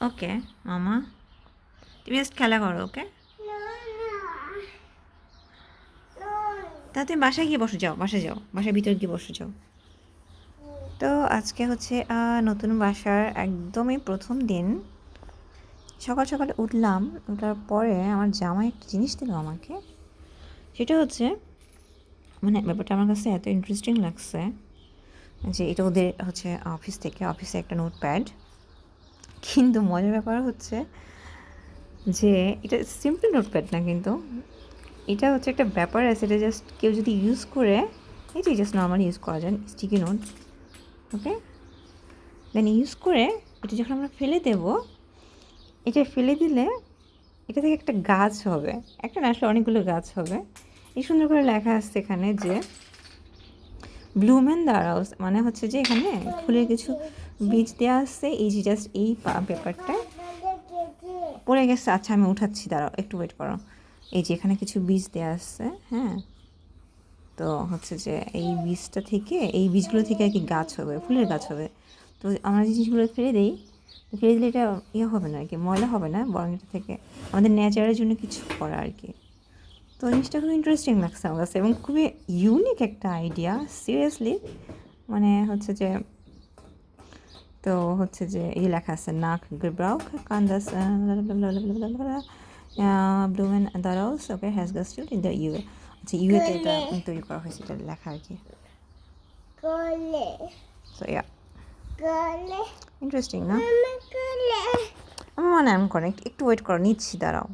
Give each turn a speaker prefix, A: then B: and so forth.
A: ওকে মামা, তুমি জাস্ট খেলা করো। ওকে, তা তুমি বাসায় গিয়ে বসে যাও, বাসায় যাও, বাসার ভিতরে গিয়ে বসে যাও। তো আজকে হচ্ছে নতুন বাসার একদমই প্রথম দিন। সকাল সকাল উঠলাম, ওঠার পরে আমার জামাই একটা জিনিস দিল আমাকে। সেটা হচ্ছে মানে ব্যাপারটা আমার কাছে এত ইন্টারেস্টিং লাগছে যে এটা ওদের হচ্ছে অফিসে একটা নোটপ্যাড। কিন্তু মজার ব্যাপার হচ্ছে যে এটা সিম্পল নোটপ্যাড না, কিন্তু এটা হচ্ছে একটা ব্যাপার আছে। এটা জাস্ট কেউ যদি ইউজ করে, এটাই জাস্ট নর্মালি ইউজ করা যায় স্টিকি নোট। ওকে, দেন ইউজ করে এটা যখন আমরা ফেলে দেব, এটা ফেলে দিলে এটা থেকে একটা গাছ হবে। একটা না, আসলে অনেকগুলো গাছ হবে। এই সুন্দর করে লেখা আসছে এখানে যে ব্লুমেন দাঁড়াওস, মানে হচ্ছে যে এখানে ফুলের কিছু বীজ দেওয়া আসছে। এই যে জাস্ট এই পেপারটা পড়ে গেছে। আচ্ছা আমি উঠাচ্ছি, দাঁড়াও একটু ওয়েট করো। এই যে এখানে কিছু বীজ দেওয়া আসছে, হ্যাঁ। তো হচ্ছে যে এই বীজটা থেকে, এই বীজগুলো থেকে আর কি গাছ হবে, ফুলের গাছ হবে। তো আমরা যে জিনিসগুলো ফেলে দিই, ফেলে দিলে এটা ইয়ে হবে না আর কি, ময়লা হবে না, বরং এটা থেকে আমাদের নেচারের জন্য কিছু করা আর কি। তো জিনিসটা খুব ইন্টারেস্টিং লাগছে আমার কাছে এবং খুবই ইউনিক একটা আইডিয়া, সিরিয়াসলি। মানে হচ্ছে যে, তো হচ্ছে যে এই লেখা আছে নাক gebrauch kann das Blumen daraus okay has gestaltet in der EU। আচ্ছা ইউএতে এটা তৈরি করা হয়েছে, এটা লেখা আর কি। সো ইয়া, ইন্টারেস্টিং না? আমার মনে হয় আমি করে একটু ওয়েট করো, নিচ্ছি, দাঁড়াও।